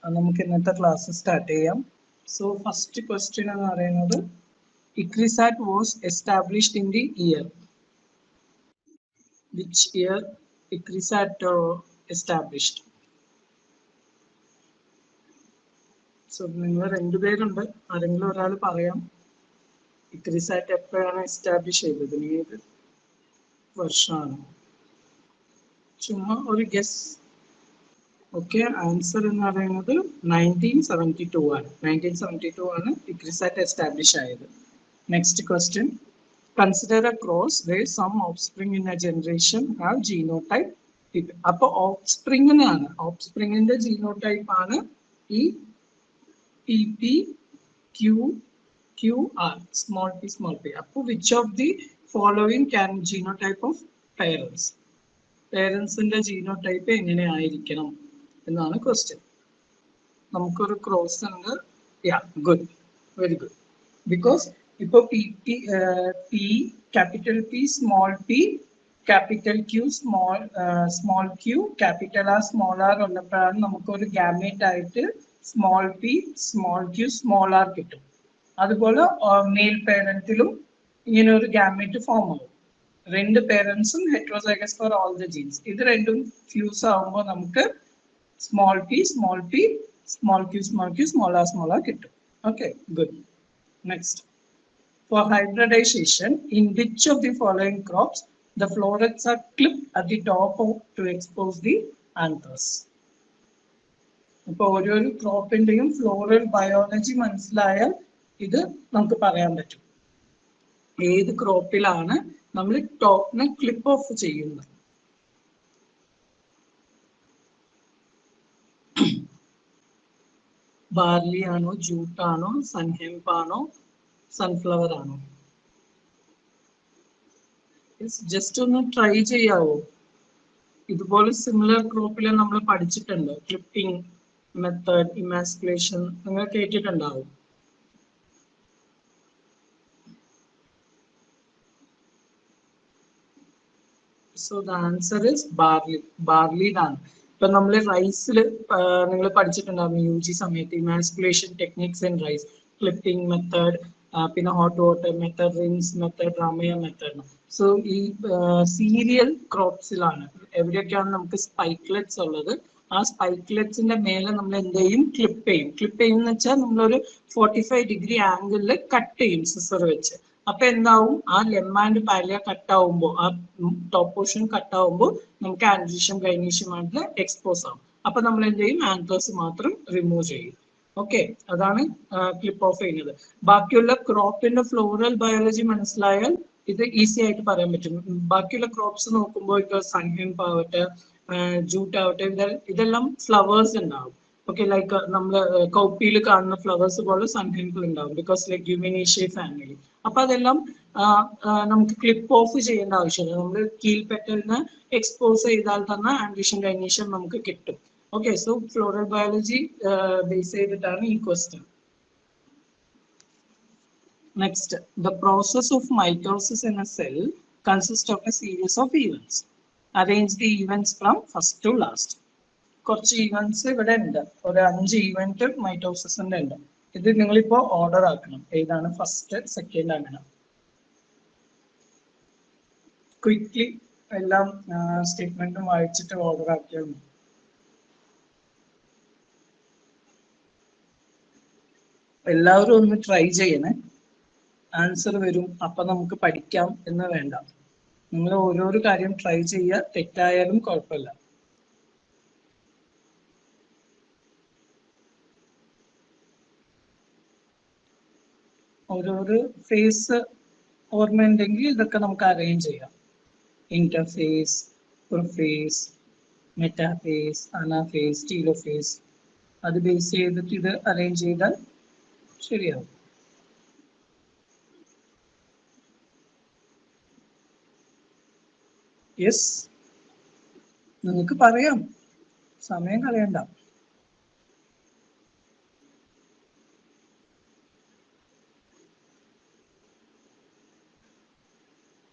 നമുക്ക് ഇന്നത്തെ class start ചെയ്യാം. സോ ഫസ്റ്റ് ക്വസ്റ്റ്യൻ എന്ന് പറയുന്നത് ICRISAT was established in the year. Which year ICRISAT established? So നിങ്ങൾ രണ്ടുപേരുണ്ട്, ആരെങ്കിലും ഒരാൾ പറയാം ICRISAT എപ്പോഴാണ് എസ്റ്റാബ്ലിഷ് ചെയ്തത്, ഏത് വർഷമാണ്? ചുമ്മാ ഒരു ഗസ്. ഓക്കെ, ആൻസർ എന്ന് പറയുന്നത് 1972 ആണ്. 1972 ആണ് ICRISAT എസ്റ്റാബ്ലിഷ് ആയത്. Next question, consider A cross where some offspring in a generation have genotype. അപ്പൊ ഓഫ്സ്പ്രിങ്ങിനാണ്, ഓഫ്സ്പ്രിങ്ങിന്റെ ജീനോടൈപ്പ് ആണ് ഈ PPQR, small p small p. അപ്പൊ which of the following can genotype of parents? പേരൻസിന്റെ ജീനോടൈപ്പ് എങ്ങനെ ആയിരിക്കണം എന്നാണ് ക്വസ്റ്റ്യൻ. നമുക്കൊരു ക്രോസ് ഉണ്ട്. Yeah, good, very good. Because ഇപ്പൊ P capital P small p capital Q small q capital R small r ഉള്ളപ്പോഴാണ് നമുക്കൊരു ഗാമേറ്റ് ആയിട്ട് small p small q small r കിട്ടും. അതുപോലെ മെയിൽ പേരന്റിലും ഇങ്ങനെ ഒരു ഗാമേറ്റ് ഫോം ആവും. രണ്ട് പേരൻസും heterozygous for all the genes. ഇത് രണ്ടും ഫ്യൂസ് ആവുമ്പോൾ നമുക്ക് small p small p small q small q small r കിട്ടും. Okay, good. Next, for hybridization, in which of the following crops the florets are clipped at the top to expose the anthers? ഇപ്പോൾ ഓരോരോ ക്രോപ്പിന്റെയും floral biology മനസ്സിലായാൽ ഇത് നമുക്ക് പറയാൻ പറ്റും ഏത് ക്രോപ്പിലാണ് നമ്മൾ ടോപ്പിനെ clip of ചെയ്യുന്നത്. ബാർലി ആണോ, ജൂട്ട് ആണോ, സൺഹെംപ് ആണോ, സൺഫ്ലവർ ആണോ? ജസ്റ്റ് ഒന്ന് ട്രൈ ചെയ്യാവോ? ഇതുപോലെ സിമിലർ ക്രോപ്പിൽ നമ്മൾ പഠിച്ചിട്ടുണ്ട്. ക്ലിപ്പിംഗ് മെത്തേഡ്, ഇമാസ്കുലേഷൻ നിങ്ങൾ കേട്ടിട്ടുണ്ടാവും. So the answer is barley. ബാർലിയിലാണ്. ഇപ്പൊ നമ്മൾ റൈസിൽ നിങ്ങൾ പഠിച്ചിട്ടുണ്ടാവും UG സമയത്ത് emasculation techniques in rice, clipping method, പിന്നെ hot water method, rinse method, റാമയ മെത്തേഡ്. സോ ഈ സീരിയൽ ക്രോപ്സിലാണ് എവിടെയൊക്കെയാണ് നമുക്ക് സ്പൈക്ലെറ്റ്സ് ഉള്ളത്. ആ സ്പൈക്ലെറ്റ്സിന്റെ മേലെ നമ്മൾ എന്ത് ചെയ്യും? ക്ലിപ്പ് ചെയ്യും. ക്ലിപ്പ് ചെയ്യുന്ന വെച്ചാൽ നമ്മളൊരു 45 ഡിഗ്രി ആംഗിളിൽ കട്ട് ചെയ്യും സിസർ വെച്ച്. അപ്പൊ എന്താവും? ആ ലെം ആൻഡ് പാലിയ കട്ട് ആവുമ്പോൾ, ആ ടോപ്പ് പോർഷൻ കട്ട് ആവുമ്പോൾ നമുക്ക് ആൻഡ്രീഷ്യം ഗൈനീഷ്യമായിട്ട് എക്സ്പോസ് ആവും. അപ്പൊ നമ്മൾ എന്ത് ചെയ്യും? ആൻതേഴ്സ് മാത്രം റിമൂവ് ചെയ്യും. ഓക്കെ, അതാണ് ക്ലിപ്പ് ഓഫ് ചെയ്യുന്നത്. ബാക്കിയുള്ള ക്രോപ്പിന്റെ ഫ്ലോറൽ ബയോളജി മനസ്സിലായാൽ ഇത് ഈസി ആയിട്ട് പറയാൻ പറ്റും. ബാക്കിയുള്ള ക്രോപ്സ് നോക്കുമ്പോൾ ഇപ്പൊ സൺഹെംപ് ആവട്ടെ, ജൂട്ട് ആവട്ടെ, ഇതെല്ലാം ഫ്ലവേഴ്സ് ഉണ്ടാവും. ഓക്കെ, ലൈക്ക് നമ്മൾ കൗപ്പിയിൽ കാണുന്ന ഫ്ലവേഴ്സ് പോലെ സൺഹെംപിൽ ഉണ്ടാവും. Because leguminaceae family. അപ്പൊ അതെല്ലാം നമുക്ക് ക്ലിപ്പ് ഓഫ് ചെയ്യേണ്ട ആവശ്യമില്ല. നമ്മൾ കീൽപെറ്റലിന് എക്സ്പോസ് ചെയ്താൽ തന്നെ ആൻഡ്രീഷ്യം ഗൈനീഷ്യം നമുക്ക് കിട്ടും. Okay, so floral biology base ചെയ്തിട്ടാണ് ഈ question. Next, the process of mitosis in a cell consists of a series of events. Arrange the events from first to last. കുറച്ച് ഈവൻസ് ഇവിടെ ഉണ്ട്, ഒരു 5 ഈവന്റ് മൈറ്റോസിന്റെ ഉണ്ട്. ഇത് നിങ്ങളിപ്പോ ഓർഡർ ആക്കണം, ഏതാണ് ഫസ്റ്റ്, സെക്കൻഡ്, അങ്ങനെ ക്വിക്ലി എല്ലാം സ്റ്റേറ്റ്മെന്റും വായിച്ചിട്ട് ഓർഡർ ആക്കിയാൽ മതി. എല്ലാവരും ഒന്ന് ട്രൈ ചെയ്യണേ. ആൻസർ വരും അപ്പൊ നമുക്ക് പഠിക്കാം എന്ന് വേണ്ട. നിങ്ങൾ ഓരോരോ കാര്യം ട്രൈ ചെയ്യുക, തെറ്റായാലും കുഴപ്പമില്ല. ഓരോരോ ഫേസ് ഓർമ്മയുണ്ടെങ്കിൽ ഇതൊക്കെ നമുക്ക് അറേഞ്ച് ചെയ്യാം. Interface, prophase, metaphase, anaphase, telophase, അത് ബേസ് ചെയ്തിട്ട് ഇത് അറേഞ്ച് ചെയ്താൽ ശരിയാവും. യെസ്, നിങ്ങൾക്ക് പറയാം, സമയം കളയണ്ട.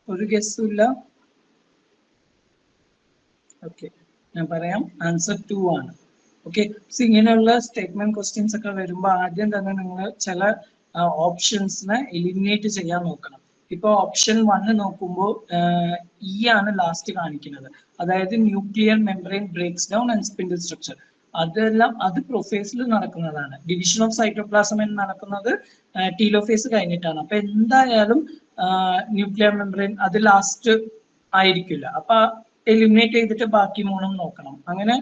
ഒരു ഗസ്സും ഇല്ല. ഓക്കെ, ഞാൻ പറയാം. ആൻസർ 2 ആണ്. ഓക്കെ, സോ ഇങ്ങനെയുള്ള സ്റ്റേറ്റ്മെന്റ് ക്വസ്റ്റ്യൻസ് ഒക്കെ വരുമ്പോൾ ആദ്യം തന്നെ നിങ്ങൾ ചില ഓപ്ഷൻസിനെ എലിമിനേറ്റ് ചെയ്യാൻ നോക്കണം. ഇപ്പൊ ഓപ്ഷൻ 1 നോക്കുമ്പോൾ ഇ ആണ് ലാസ്റ്റ് കാണിക്കുന്നത്, അതായത് nuclear membrane breaks down and spindle structure. അതെല്ലാം അത് പ്രൊഫേസിൽ നടക്കുന്നതാണ്. ഡിവിഷൻ ഓഫ് സൈറ്റോപ്ലാസം എന്ന് നടക്കുന്നത് ടീലോഫേസ് കഴിഞ്ഞിട്ടാണ്. അപ്പൊ എന്തായാലും ന്യൂക്ലിയർ മെംബ്രെയിൻ അത് ലാസ്റ്റ് ആയിരിക്കില്ല. അപ്പൊ എലിമിനേറ്റ് ചെയ്തിട്ട് ബാക്കി 3 നോക്കണം. അങ്ങനെ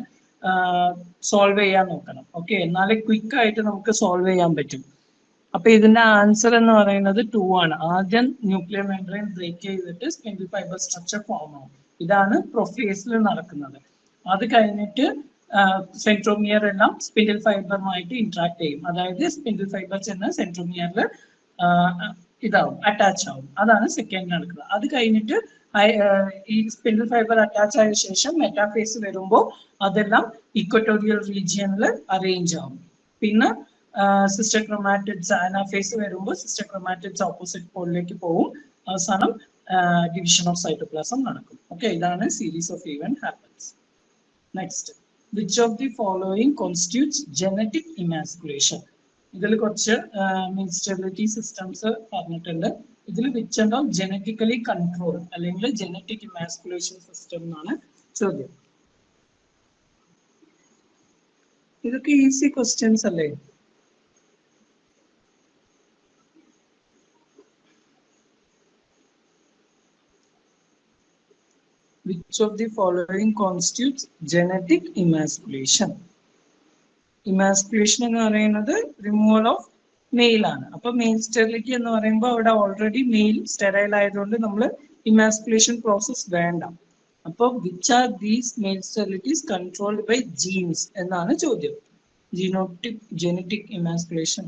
സോൾവ് ചെയ്യാൻ നോക്കണം. ഓക്കെ, എന്നാലേ ക്വിക്ക് ആയിട്ട് നമുക്ക് സോൾവ് ചെയ്യാൻ പറ്റും. അപ്പൊ ഇതിന്റെ ആൻസർ എന്ന് പറയുന്നത് 2 ആണ്. ആദ്യം ന്യൂക്ലിയർ മെംബ്രെയിൻ ബ്രേക്ക് ചെയ്തിട്ട് സ്പിൻഡിൽ ഫൈബർ സ്ട്രക്ചർ ഫോം ആവും. ഇതാണ് പ്രൊഫേസിൽ നടക്കുന്നത്. അത് കഴിഞ്ഞിട്ട് സെൻട്രോമിയർ എല്ലാം സ്പിൻഡിൽ ഫൈബറുമായിട്ട് ഇന്ററാക്ട് ചെയ്യും. അതായത് സ്പിൻഡിൽ ഫൈബർ ചെന്ന് സെൻട്രോമിയറിൽ ഇതാവും, അറ്റാച്ച് ആവും. അതാണ് സെക്കൻഡ് നടക്കുന്നത്. അത് കഴിഞ്ഞിട്ട് ഈ സ്പിൻഡിൽ ഫൈബർ അറ്റാച്ച് ആയ ശേഷം മെറ്റാഫേസ് വരുമ്പോൾ അതെല്ലാം ഇക്വറ്റോറിയൽ റീജിയനിൽ അറേഞ്ച് ആവും. പിന്നെ സിസ്റ്റർ ക്രോമാറ്റിഡ്സ് അനാഫേസ് വരുമ്പോൾ സിസ്റ്റർ ക്രോമാറ്റിഡ്സ് ഓപ്പോസിറ്റ് പോളിലേക്ക് പോകും. അവസാനം ഡിവിഷൻ ഓഫ് സൈറ്റോപ്ലാസം നടക്കും. ഓക്കെ, ഇതാണ് series of event happens. Next, which of the following constitutes genetic emasculation? ഇതിൽ കുറച്ച് സ്റ്റെബിലിറ്റി സിസ്റ്റംസ് പറഞ്ഞിട്ടുണ്ട്. ഇതിൽ which end of genetically control അല്ലെങ്കിൽ ജനറ്റിക് ഇമാസ്കുലേഷൻ സിസ്റ്റം എന്നാണ് ചോദ്യം. ഇതൊക്കെ ഈസി ക്വസ്റ്റ്യൻസ് അല്ലേ? Which of the following constitutes genetic emasculation? Emasculation എന്ന് പറയുന്നത് റിമൂവൽ ഓഫ് മെയിൽ ആണ്. അപ്പൊ മെയിൽ സ്റ്റെറിലിറ്റി എന്ന് പറയുമ്പോൾ അവിടെ ഓൾറെഡി മെയിൽ സ്റ്റെറൈൽ ആയതുകൊണ്ട് നമ്മൾ ഇമാസ്കുലേഷൻ പ്രോസസ് വേണ്ട. അപ്പൊ which are these male sterilities controlled by genes എന്നാണ് ചോദ്യം. Genetic emasculation.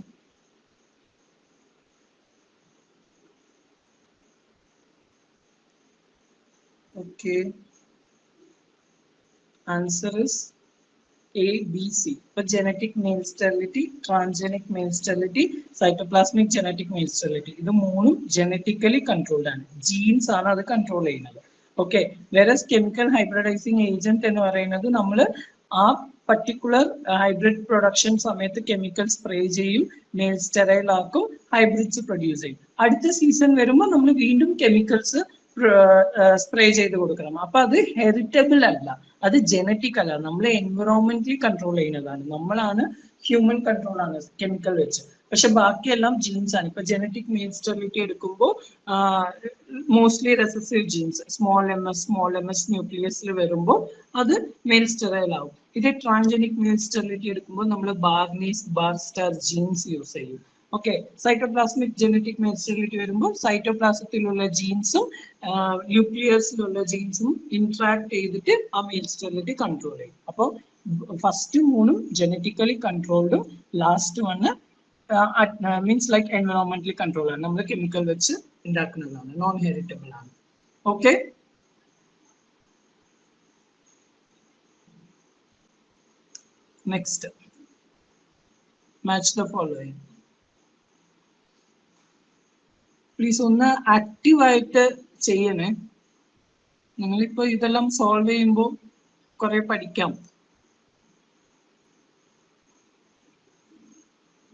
Okay, answer is A, B, C. But genetic male sterility, transgenic male sterility, cytoplasmic genetic male sterility. ഇത് മൂന്നും genetically controlled ആണ്. Genes ആണ് അത് control ചെയ്യുന്നത്. Okay, whereas chemical hybridizing agent എന്ന് പറയുന്നത് നമ്മൾ ആ പർട്ടിക്കുലർ ഹൈബ്രിഡ് പ്രൊഡക്ഷൻ സമയത്ത് കെമിക്കൽ സ്പ്രേ ചെയ്യും, മെയിൽ സ്റ്റെറൈൽ ആക്കും, ഹൈബ്രിഡ്സ് പ്രൊഡ്യൂസ് ചെയ്യും. അടുത്ത സീസൺ വരുമ്പോൾ നമ്മൾ വീണ്ടും കെമിക്കൽസ് സ്പ്രേ ചെയ്ത് കൊടുക്കണം. അപ്പൊ അത് ഹെറിറ്റബിൾ അല്ല, അത് ജനറ്റിക് അല്ല, നമ്മൾ എൻവിറോൺമെന്റലി കൺട്രോൾ ചെയ്യുന്നതാണ്. നമ്മളാണ് ഹ്യൂമൻ കൺട്രോൾ ആണ് കെമിക്കൽ വെച്ച്. പക്ഷെ ബാക്കിയെല്ലാം ജീൻസ് ആണ്. ഇപ്പൊ ജനറ്റിക് മെയിൽ സ്റ്റെറിലിറ്റി എടുക്കുമ്പോൾ mostly recessive genes small m s ന്യൂക്ലിയസിൽ വരുമ്പോൾ അത് മെയിൽ സ്റ്റെറൈൽ ആവും. ഇത് ട്രാൻജനിക് മെയിൽ സ്റ്റെറിലിറ്റി എടുക്കുമ്പോൾ നമ്മൾ ബാർനീസ് ബാർസ്റ്റാർ ജീൻസ് യൂസ് ചെയ്യും. Okay, cytoplasmic genetic male sterility വരുമ്പോൾ സൈറ്റോപ്ലാസത്തിലുള്ള ജീൻസും ന്യൂക്ലിയസിലുള്ള ജീൻസും ഇന്ററാക്ട് ചെയ്തിട്ട് ആ മെയിൽ സ്റ്റെറിലിറ്റി കൺട്രോൾ ചെയ്യും. അപ്പോൾ ഫസ്റ്റ് 3 ജനറ്റിക്കലി കൺട്രോൾഡും ലാസ്റ്റ് 1 മീൻസ് ലൈക്ക് എൻവയോൺമെന്റലി കൺട്രോൾ ആണ്, നമ്മൾ കെമിക്കൽ വെച്ച് ഉണ്ടാക്കുന്നതാണ്, നോൺ ഹെറിറ്റബിൾ ആണ്. Okay, next, match the following. Please ഒന്ന് ആക്റ്റീവായിട്ട് ചെയ്യണേ. നിങ്ങളിപ്പോ ഇതെല്ലാം സോൾവ് ചെയ്യുമ്പോൾ കുറെ പഠിക്കാം.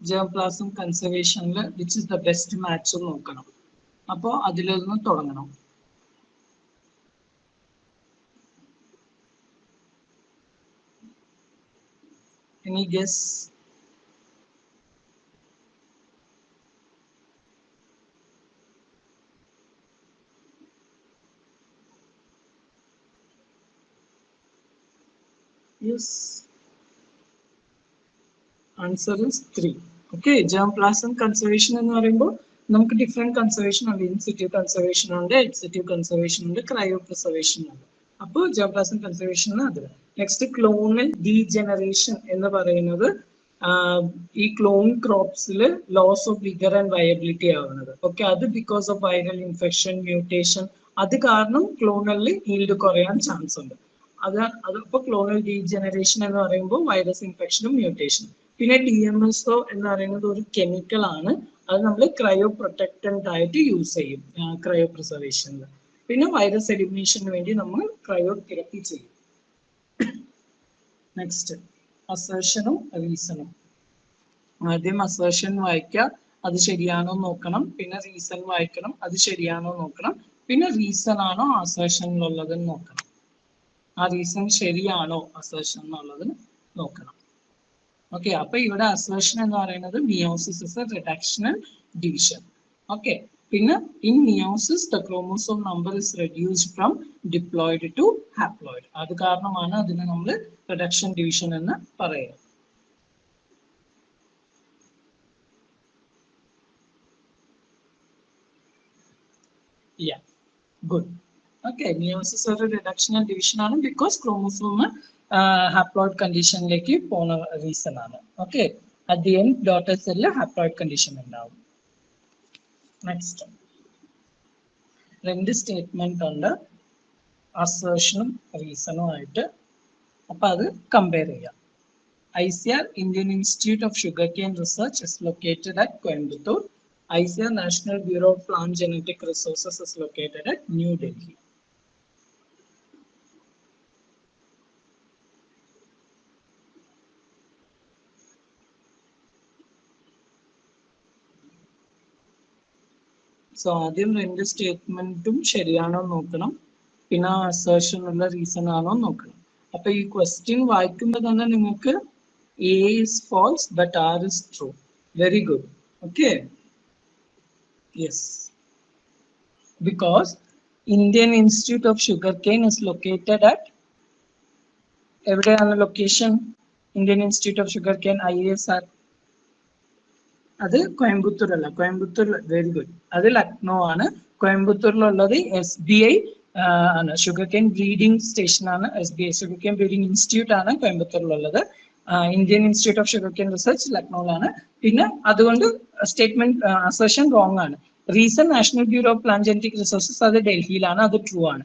ജേർപ്ലാസം കൺസർവേഷനിൽ which is the best match നോക്കണം. അപ്പോൾ അതിലൊന്ന് തുടങ്ങണം. Any guess? Yes. Answer is 3. Okay, germplasm conservation എന്ന് പറയുമ്പോൾ നമുക്ക് ഡിഫറെന്റ് കൺസർവേഷൻ ഉണ്ട്. ഇൻസിറ്റീവ് കൺസർവേഷൻ ഉണ്ട്, എക്സിറ്റീവ് കൺസർവേഷൻ ഉണ്ട്, ക്രയോ പ്രിസർവേഷൻ ഉണ്ട്. അപ്പോൾ ജേർപ്ലാസം കൺസർവേഷൻ അത്. നെക്സ്റ്റ്, ക്ലോണൽ ഡീജനറേഷൻ എന്ന് പറയുന്നത് ഈ ക്ലോൺ ക്രോപ്സിൽ loss of vigour and viability ആവുന്നത്. ഓക്കെ, അത് because of viral infection, mutation, അത് കാരണം ക്ലോണലിൽ ഈൽഡ് കുറയാൻ ചാൻസ് ഉണ്ട്. അതിപ്പോ ക്ലോണൽ ഡീജനറേഷൻ എന്ന് പറയുമ്പോൾ വൈറസ് ഇൻഫെക്ഷനും മ്യൂട്ടേഷനും. പിന്നെ DMSO എന്ന് പറയുന്നത് ഒരു കെമിക്കൽ ആണ്, അത് നമ്മൾ ക്രയോ പ്രൊട്ടക്റ്റന്റ് ആയിട്ട് യൂസ് ചെയ്യും ക്രയോ പ്രിസർവേഷനിൽ. പിന്നെ വൈറസ് എലിമിനേഷന് വേണ്ടി നമ്മൾ ക്രയോ തെറപ്പി ചെയ്യും. നെക്സ്റ്റ്, അസേർഷനും റീസണും. ആദ്യം അസേർഷൻ വായിക്കുക, അത് ശരിയാണോ നോക്കണം. പിന്നെ റീസൺ വായിക്കണം, അത് ശരിയാണോ നോക്കണം. പിന്നെ റീസൺ ആണോ അസേർഷനിലുള്ളത് നോക്കണം. ആ റീസൺ ശരിയാണോ അസേർഷൻ എന്നുള്ളത് നോക്കണം. ഓക്കെ, അപ്പൊ ഇവിടെ അസേർഷൻ എന്ന് പറയുന്നത് meiosis is a reductional division. Okay, പിന്നെ in meiosis the chromosome number is reduced from diploid to haploid. അത് കാരണമാണ് അതിനെ നമ്മൾ റിഡക്ഷൻ ഡിവിഷൻ എന്ന് പറയുന്നത്. Yeah, good. Okay, meiosis ഒരു reductional division ആണ് because chromosome haploid conditionലേക്ക് പോകുന്ന റീസൺ ആണ്. Okay, at the end daughter cell haploid condition ഉണ്ടാവും. നെക്സ്റ്റ് രണ്ട് സ്റ്റേറ്റ്മെന്റ് ഉണ്ട്, അസേർഷനും റീസണും ആയിട്ട്. അപ്പൊ അത് കമ്പയർ ചെയ്യാം. ICAR Indian Institute of Sugarcane Research is located at Coimbatore. ICAR National Bureau of Plant Genetic Resources is located at New Delhi. So ആദ്യം രണ്ട് സ്റ്റേറ്റ്മെന്റും ശരിയാണോ നോക്കണം, പിന്നെ അസേർഷൻ ഉള്ള റീസൺ ആണോ നോക്കണം. അപ്പൊ ഈ ക്വസ്റ്റ്യൻ വായിക്കുമ്പോൾ തന്നെ നിങ്ങൾക്ക് A is false but R is true. Very good. Okay. Yes. Because Indian Institute of Sugarcane is located at എവിടെയാണ് location? Indian institute of sugarcane IISR. അത് കോയമ്പത്തൂർ അല്ല, കോയമ്പത്തൂർ. Very good. അത് ലക്നോ ആണ്. കോയമ്പത്തൂരിലുള്ളത് SBI ആണ്, ഷുഗർകെയിൻ ബ്രീഡിംഗ് സ്റ്റേഷൻ ആണ്. SBI sugarcane breeding institute ആണ് കോയമ്പത്തൂരിലുള്ളത്. Indian institute of sugarcane research ലക്നോയിലാണ്. പിന്നെ അതുകൊണ്ട് സ്റ്റേറ്റ്മെന്റ് അസേർഷൻ റോങ് ആണ്. Reason national bureau of plant genetic resources അത് ഡൽഹിയിലാണ്, അത് ട്രൂ ആണ്.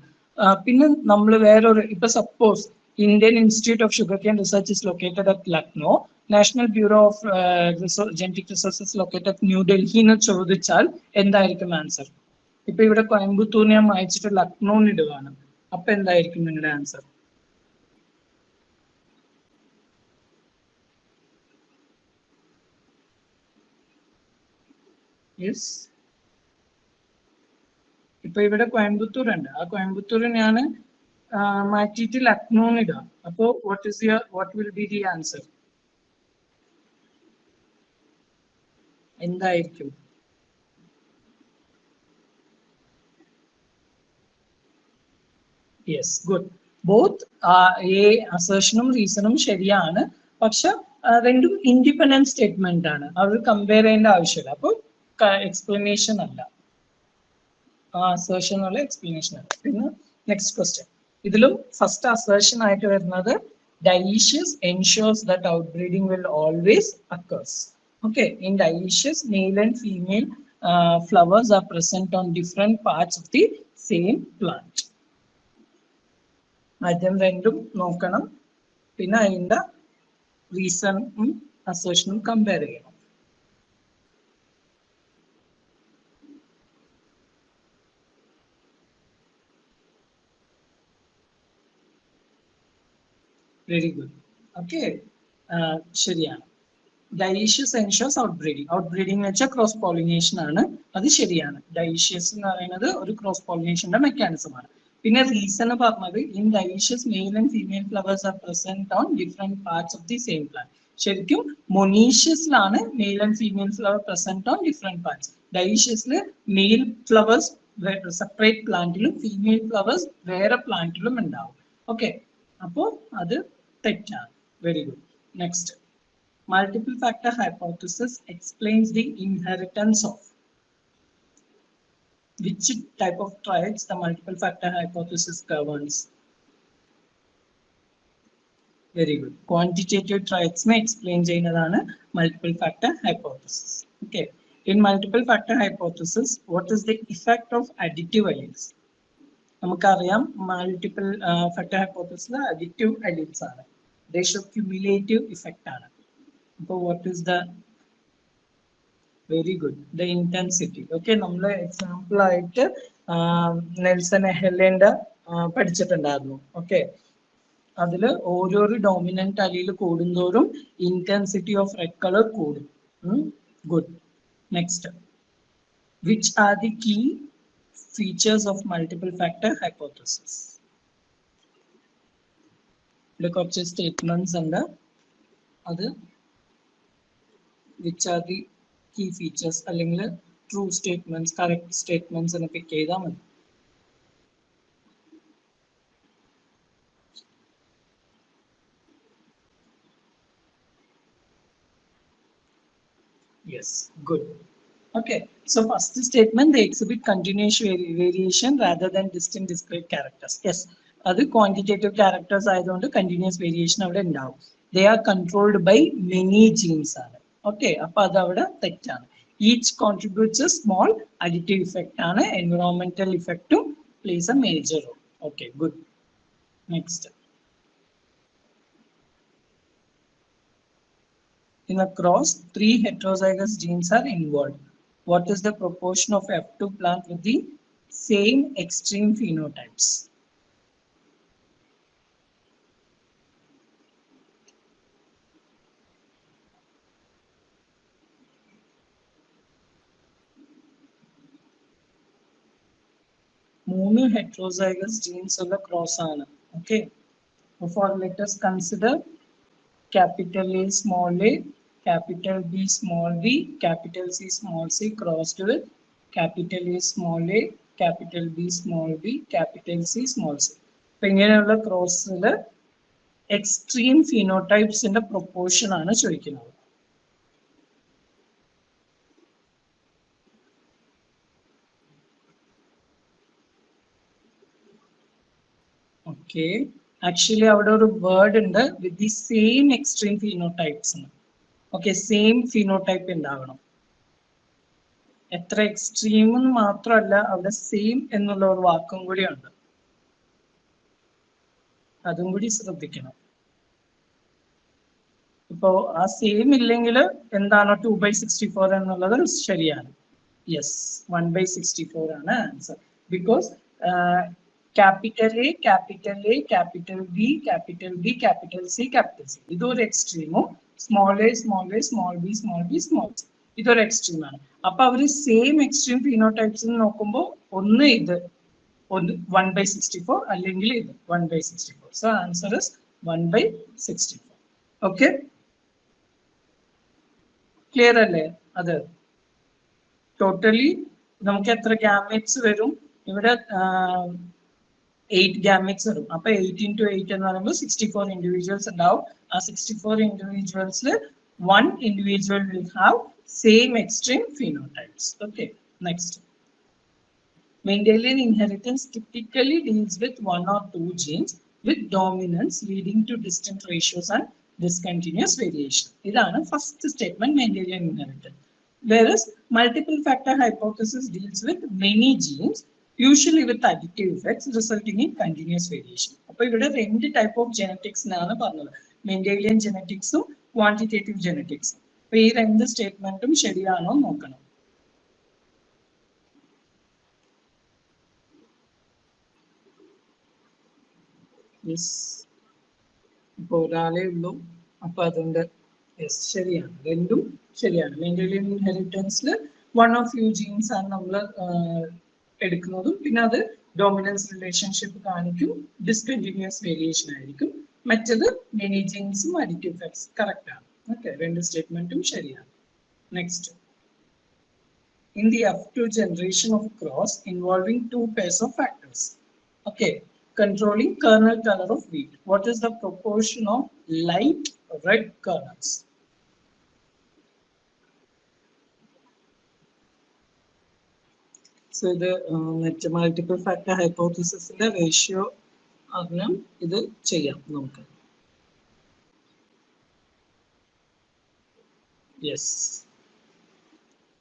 പിന്നെ നമ്മൾ വേറൊരു, ഇപ്പൊ suppose Indian institute of sugarcane research is located at Lucknow, national bureau of genetic resources located at New Delhi എന്ന് ചോദിച്ചാൽ എന്തായിരിക്കും ആൻസർ? ഇപ്പൊ ഇവിടെ കോയമ്പത്തൂർ ഞാൻ വായിച്ചിട്ട് ലക്നോന്ന് ഇടുകയാണ്. അപ്പൊ എന്തായിരിക്കും നിങ്ങളുടെ ആൻസർ? യെസ്, ഇപ്പൊ ഇവിടെ കോയമ്പത്തൂർ ഉണ്ട്, ആ കോയമ്പത്തൂർ ഞാൻ മാറ്റിയിട്ട് ലക്നോന്ന് ഇടാം. അപ്പോ what will be the answer? എന്തായിരിക്കും? Yes, good. ബോത്ത് അസേർഷനും റീസണും ശരിയാണ്, പക്ഷെ രണ്ടും ഇൻഡിപെൻഡന്റ് സ്റ്റേറ്റ്മെന്റ് ആണ്, അവർ കമ്പയർ ചെയ്യേണ്ട ആവശ്യമില്ല. അപ്പോൾ എക്സ്പ്ലനേഷൻ അല്ല, അസേർഷൻ ഉള്ള എക്സ്പ്ലനേഷൻ അല്ല. പിന്നെ നെക്സ്റ്റ് ക്വസ്റ്റ്യൻ, ഇതിലും ഫസ്റ്റ് അസേർഷൻ ആയിട്ട് വരുന്നത് dioecious ensures that outbreeding will always occurs. Okay, in dioecious male and female flowers are present on different parts of the same plant. ആദ്യം രണ്ടും നോക്കണം, പിന്നെ അതിന്റെ റീസണും അസേർഷനും കമ്പയർ ചെയ്യണം. Very good. ഓക്കെ, ശരിയാണ്. dioecious ensures outbreeding. outbreeding എന്ന് വെച്ചാൽ cross pollination ആണ്, അത് ശരിയാണ്. dioecious എന്ന് പറയുന്നത് ഒരു ക്രോസ് പോളിനേഷന്റെ മെക്കാനിസം ആണ്. പിന്നെ റീസൺ പറഞ്ഞത് in dioecious male and female flowers are present on different parts of the same plant. ശരിക്കും മൊണീഷ്യസിലാണ് male and female flower present on different parts. dioecious male flowers separate പ്ലാന്റിലും female flowers വേറെ പ്ലാന്റിലും ഉണ്ടാവും. Okay, അപ്പോ അത് തെറ്റാണ്. Very good. Next, multiple factor hypothesis explains the inheritance of which type of traits the multiple factor hypothesis governs? Very good. Quantitative traits may explain ചെയ്യുന്നതാണ് multiple factor hypothesis. Okay, in multiple factor hypothesis what is the effect of additive alleles? നമുക്കറിയാം multiple factor ഹൈപ്പോത്തസിസിൽ additive alleles ആണ്, they show cumulative effect ആണ്. So what is the very good, the intensity. Okay, നമ്മൾ example ആയിട്ട് Nelson ഹെലന്റെ പഠിച്ചിട്ടുണ്ടായിരുന്നു. Okay, അതിൽ ഓരോരോ dominant അലീൽ കൂടുന്തോറും intensity of red colour കൂടും. Good. Next, which are the key features of multiple factor hypothesis? ഇവിടെ കുറച്ച് statements ഉണ്ട്. അത് which are the key features അല്ലെങ്കിൽ ട്രൂ സ്റ്റേറ്റ്മെന്റ്സ്, കറക്റ്റ് സ്റ്റേറ്റ്മെന്റ്സ് എന്ന് പിക്ക് ചെയ്താൽ മതി. Yes, good. Okay, so first statement, they exhibit continuous variation rather than distinct discrete characters. Yes, അത് quantitative characters ആയതുകൊണ്ട് continuous variation അവിടെ ഉണ്ടാവും. They are controlled by many genes ആണ്. Okay, അപ്പോൾ അത് അവിടെ തെറ്റാണ്. Each contributes a small additive effect ആണ്. Environmental effect plays a major role. Okay, good. Next. In a cross, 3 heterozygous genes are involved. What is the proportion of F2 plant with the same extreme phenotypes? മൂന്ന് heterozygous genes ഉള്ള cross ആണ്. Okay. For let us consider capital A small a, capital B small b, capital C small c crossed with capital A small a, capital B small b, capital C small c. അപ്പോൾ ഇങ്ങനെയുള്ള ക്രോസിൽ extreme ഫിനോടൈപ്സിന്റെ proportion ആണ് ചോദിക്കുന്നത്. Okay, actually അവിടെ ഒരു word ഉണ്ട് with the same extreme phenotypes. Okay, same phenotype ഉണ്ടാവണം. എത്ര extreme എന്ന് മാത്രമല്ല, അവിടെ സെയിം എന്നുള്ള ഒരു വാക്കും കൂടി ഉണ്ട്. അതും കൂടി ശ്രദ്ധിക്കണം. ഇപ്പോ ആ സെയിം ഇല്ലെങ്കിൽ എന്താണ് 2/64 എന്നുള്ളത് ശരിയാണ്. യെസ്, 1/64 ആണ് answer. Because capital A, capital A, capital B, capital B, capital C, capital C, ഇതൊരു എക്സ്ട്രീമും small a, small a, small b, small b, small c, ഇതൊരു എക്സ്ട്രീം ആണ്. അപ്പൊ അവര് സെയിം എക്സ്ട്രീം ഫിനോടൈപ്സ് നോക്കുമ്പോൾ ഒന്ന് ഇത് 1/64 അല്ലെങ്കിൽ ഇത് 1/64. So answer is 1/64. Okay, clear അല്ലേ? അത് ടോട്ടലി നമുക്ക് എത്ര ഗാമറ്റ്സ് വരും? ഇവിടെ 8 ഗാമറ്റ്സ് വരും. അപ്പൊ 8 into 8 എന്ന് പറയുമ്പോൾ 64 ഇൻഡിവിജ്വൽസ് ഉണ്ടാവും. ആ 64 ഇൻഡിവിജ്വൽസിൽ 1 individual will have same extreme phenotypes. Okay, next. Mendelian inheritance typically deals with 1 or 2 genes with dominance leading to distinct ratios and discontinuous variation. ഇതാണ് first statement, Mendelian inheritance. Whereas multiple factor hypothesis deals with many genes, usually with additive effects resulting in continuous variation. അപ്പോൾ ഇവിടെ രണ്ട് type of genetics എന്നാണ് പറഞ്ഞത്, Mendelian geneticsഉം quantitative ജെനറ്റിക്സും. അപ്പൊ ഈ രണ്ട് സ്റ്റേറ്റ്മെന്റും ശരിയാണോ നോക്കണം. യെസ്, ഇപ്പൊ ഒരാളേ ഉള്ളൂ, അപ്പൊ അതുകൊണ്ട് യെസ് ശരിയാണ്, രണ്ടും ശരിയാണ്. Mendelian inheritance one of few genes ആണ് നമ്മൾ എടുക്കുന്നതും പിന്നെ അത് ഡോമിനൻസ് റിലേഷൻഷിപ്പ് കാണിക്കും, ഡിസ്കണ്ടിന്യൂസ് വേരിയേഷൻ ആയിരിക്കും. മറ്റത് മെനി ജീൻസും അഡിറ്റീവ് എഫക്ട്സ് കറക്റ്റ് ആണ്. ഓക്കെ, രണ്ട് സ്റ്റേറ്റ്മെന്റും ശരിയാണ്. Next, in the F2 generation of cross involving 2 pairs of factors, okay, controlling kernel color of wheat, what is the proportion of light red kernels? So the multiple factor hypothesis ratio അറിഞ്ഞാൽ ഇത് ചെയ്യാം നമുക്ക്. Yes,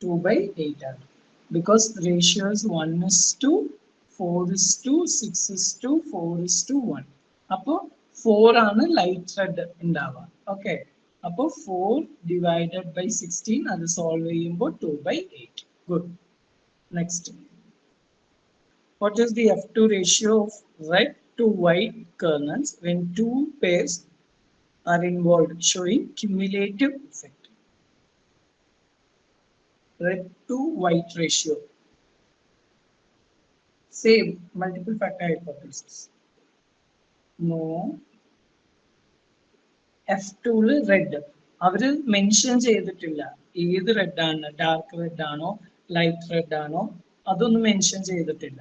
2/8 ആണ്. Because the ratio is 1:4:6:4:1. അപ്പോൾ 4 ആണ് light red ഉണ്ടാവുക. Okay, അപ്പോൾ 4 divided by 16 അത് സോൾവ് ചെയ്യുമ്പോൾ 2/8. Good. Next, what is the F2 ratio of red to white kernels when two pairs are involved, showing cumulative effect. Red to white ratio. Same multiple factor hypothesis. No. F2 red അവര് mention ചെയ്തിട്ടില്ല ഏത് red ആണ്, dark red ആണോ light red ആണോ, അതൊന്നും mention ചെയ്തിട്ടില്ല.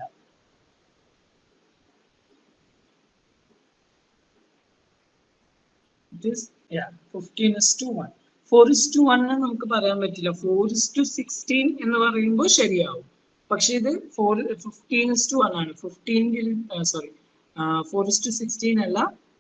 It is, yeah, 15:1. 4:1 നമുക്ക് പറയാൻ പറ്റില്ല. 4:16 എന്ന് പറയുമ്പോൾ ശരിയാവും. പക്ഷെ ഇത് 15:1 ആണ്. 4:16 അല്ല,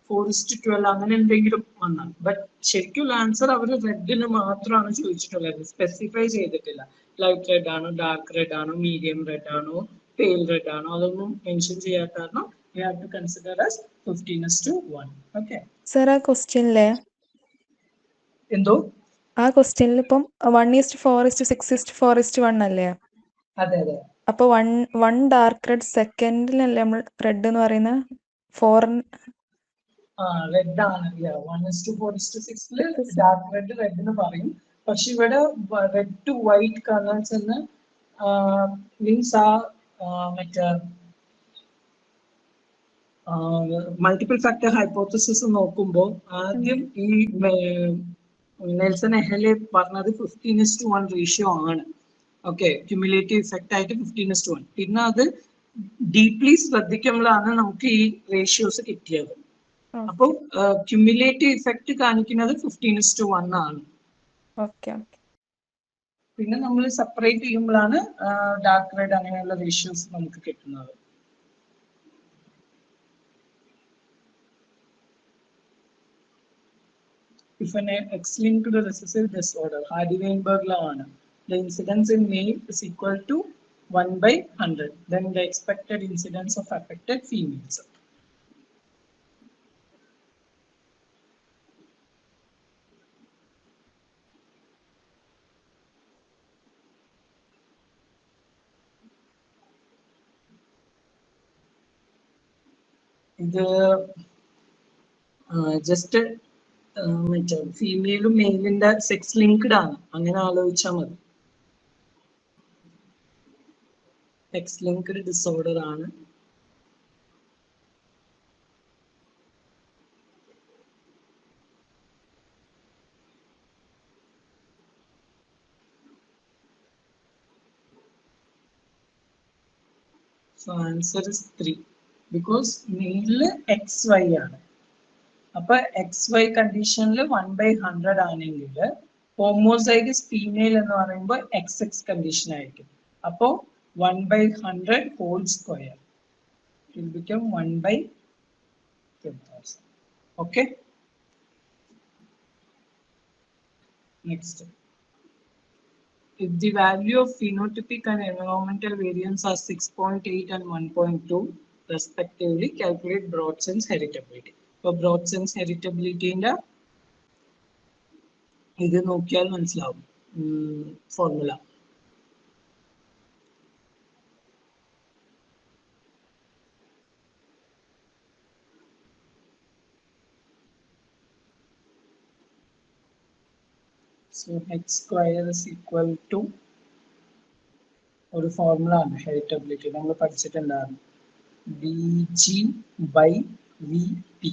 4:12 അങ്ങനെ എന്തെങ്കിലും വന്നാൽ. ബട്ട് ശരിക്കുള്ള ആൻസർ അവർ റെഡിന് മാത്രമാണ് ചോദിച്ചിട്ടുള്ളത്, സ്പെസിഫൈ ചെയ്തിട്ടില്ല. ലൈറ്റ് റെഡ് ആണോ, ഡാർക്ക് റെഡ് ആണോ, മീഡിയം റെഡ് ആണോ, പെയിൽ റെഡ് ആണോ, അതൊന്നും മെൻഷൻ ചെയ്യാത്ത കാരണം we have to consider as 15:1. Okay. Sir ആ ക്വസ്റ്റ്യനിലെ എന്തോ ആ ക്വസ്റ്റ്യനിൽ ഇപ്പം 1:4:6:4:1 അല്ലേ? അതെ അതെ. അപ്പൊ വൺ ഡാർക്ക് റെഡ് സെക്കൻഡിലല്ലേ നമ്മൾ റെഡ് എന്ന് പറയുന്ന 4 റെഡ് ആണ്. 1:4:6 ഡാർക്ക് റെഡ് എന്ന് പറയും. പക്ഷെ ഇവിടെ റെഡ് ടു വൈറ്റ് കളേഴ്സ് എന്ന് മീൻസ് മറ്റേ മൾട്ടിപ്പിൾ ഫാക്ടർ ഹൈപ്പോത്തസിസ് നോക്കുമ്പോൾ ആദ്യം ഈ നെൽസൺ എഹലെ പറഞ്ഞത് 15:1 റേഷ്യോ ആണ്. ഓക്കെ, ക്യുമുലേറ്റീവ് ഇഫക്റ്റ് ആയിട്ട് 15:1. പിന്നെ അത് ഡീപ്ലി ശ്രദ്ധിക്കുമ്പോഴാണ് നമുക്ക് ഈ റേഷ്യോസ് കിട്ടിയത്. അപ്പോൾ ക്യുമുലേറ്റീവ് ഇഫക്റ്റ് കാണിക്കുന്നത് 15:1 ആണ്. പിന്നെ നമ്മൾ സെപ്പറേറ്റ് ചെയ്യുമ്പോഴാണ് ഡാർക്ക് റെഡ് അങ്ങനെയുള്ള റേഷ്യോസ് നമുക്ക് കിട്ടുന്നത്. If an X-linked recessive disorder, Hardy-Weinberg law, the incidence in male is equal to 1/100, then the expected incidence of affected females. ഇത് ജസ്റ്റ് മറ്റേ ഫീമെയിലും മെയിലിന്റെ സെക്സ് ലിങ്ക്ഡ് ആണ്, അങ്ങനെ ആലോചിച്ചാൽ മതി. സെക്സ് ലിങ്ക്ഡ് ഡിസോർഡർ ആണ്. So answer is 3 because male XY ആണ്. അപ്പൊ XY കണ്ടീഷനിൽ 1/100 ആണെങ്കിൽ ഹോമോസൈഗസ് ഫീമെയിൽ എന്ന് പറയുമ്പോൾ XX കണ്ടീഷൻ ആയിരിക്കും. അപ്പോ 1/100 whole square will become 1/10,000. Okay. Next. If the value of phenotypic and environmental variance are 6.8 and 1.2 respectively, calculate broad sense heritability. For broad sense heritability ഇത് നോക്കിയാൽ മനസ്സിലാവും formula. So H square is equal to ഒരു formula ആണ് heritability, നമ്മൾ പഠിച്ചിട്ടുണ്ടായിരുന്നു, VG/VP.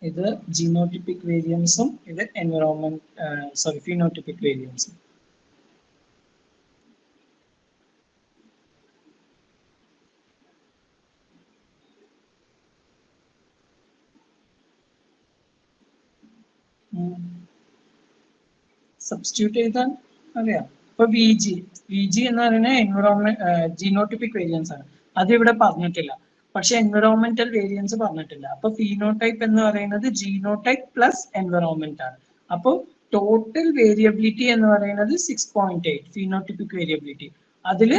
ഇത് genotypic വേരിയൻസും ഇത് phenotypic വേരിയൻസും. Substitute ചെയ്താൽ അറിയാം. ഇപ്പൊ വി ജി എന്ന് പറയുന്നത് ജീനോട്ടിപ്പിക് വേരിയൻസ് ആണ്, അത് ഇവിടെ പറഞ്ഞിട്ടില്ല. പക്ഷെ എൻവറോൺമെന്റൽ വേരിയൻസ് പറഞ്ഞിട്ടില്ല. അപ്പൊ ഫീനോടൈപ്പ് എന്ന് പറയുന്നത് ജീനോടൈപ്പ് പ്ലസ് എൻവറോൺമെന്റ് ആണ്. അപ്പൊ ടോട്ടൽ വേരിയബിലിറ്റി എന്ന് പറയുന്നത് 6.8 ഫീനോട്ടിപ്പിക് വേരിയബിലിറ്റി. അതില്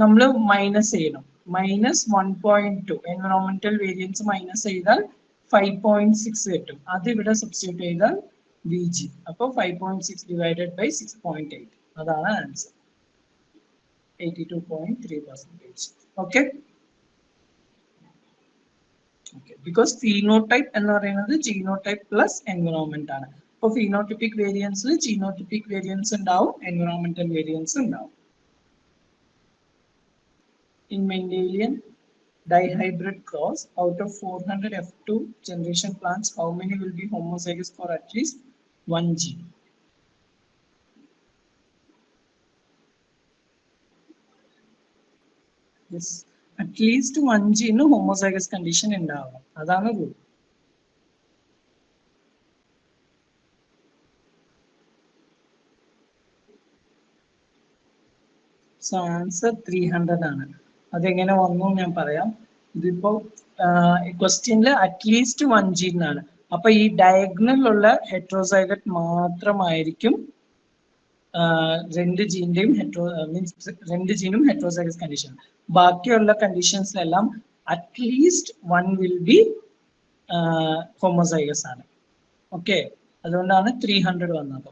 നമ്മൾ മൈനസ് ചെയ്യണം, -1.2 എൻവറോൺമെന്റൽ വേരിയൻസ് മൈനസ് ചെയ്താൽ 5.6 കിട്ടും. അത് ഇവിടെ സബ്സ്റ്റിറ്റ്യൂട്ട് ചെയ്താൽ VG. അപ്പോൾ 5.6 divided by 6.8, അതാണ് answer. 82.3%. Okay. Okay. Because phenotype എന്ന് പറയുന്നത് genotype plus environment ആണ്. അപ്പോൾ phenotypic variance genotypic variance ഉണ്ടാവും, environmental variance ഉണ്ടാവും. In Mendelian dihybrid cross, out of 400 F2 generation plants, how many will be homozygous for at least one gene? Yes, at least one gene homozygous condition ഉണ്ടാവും. അതാണ് rule. So answer 300 ആണ്. അതെങ്ങനെ വന്നു ഞാൻ പറയാം. ഇതിപ്പോ ക്വസ്റ്റ്യനിൽ അറ്റ്ലീസ്റ്റ് വൺ ജീൻ ആണ്. അപ്പൊ ഈ ഡയഗണലിലുള്ള ഹെട്രോസൈഗറ്റ് മാത്രമായിരിക്കും രണ്ട് ജീനും ഹെട്രോസൈഗസ് കണ്ടീഷൻ. ബാക്കിയുള്ള കണ്ടീഷൻസിലെല്ലാം at least one will be homozygous ആണ്. ഓക്കെ, അതുകൊണ്ടാണ് 300 വന്നത്.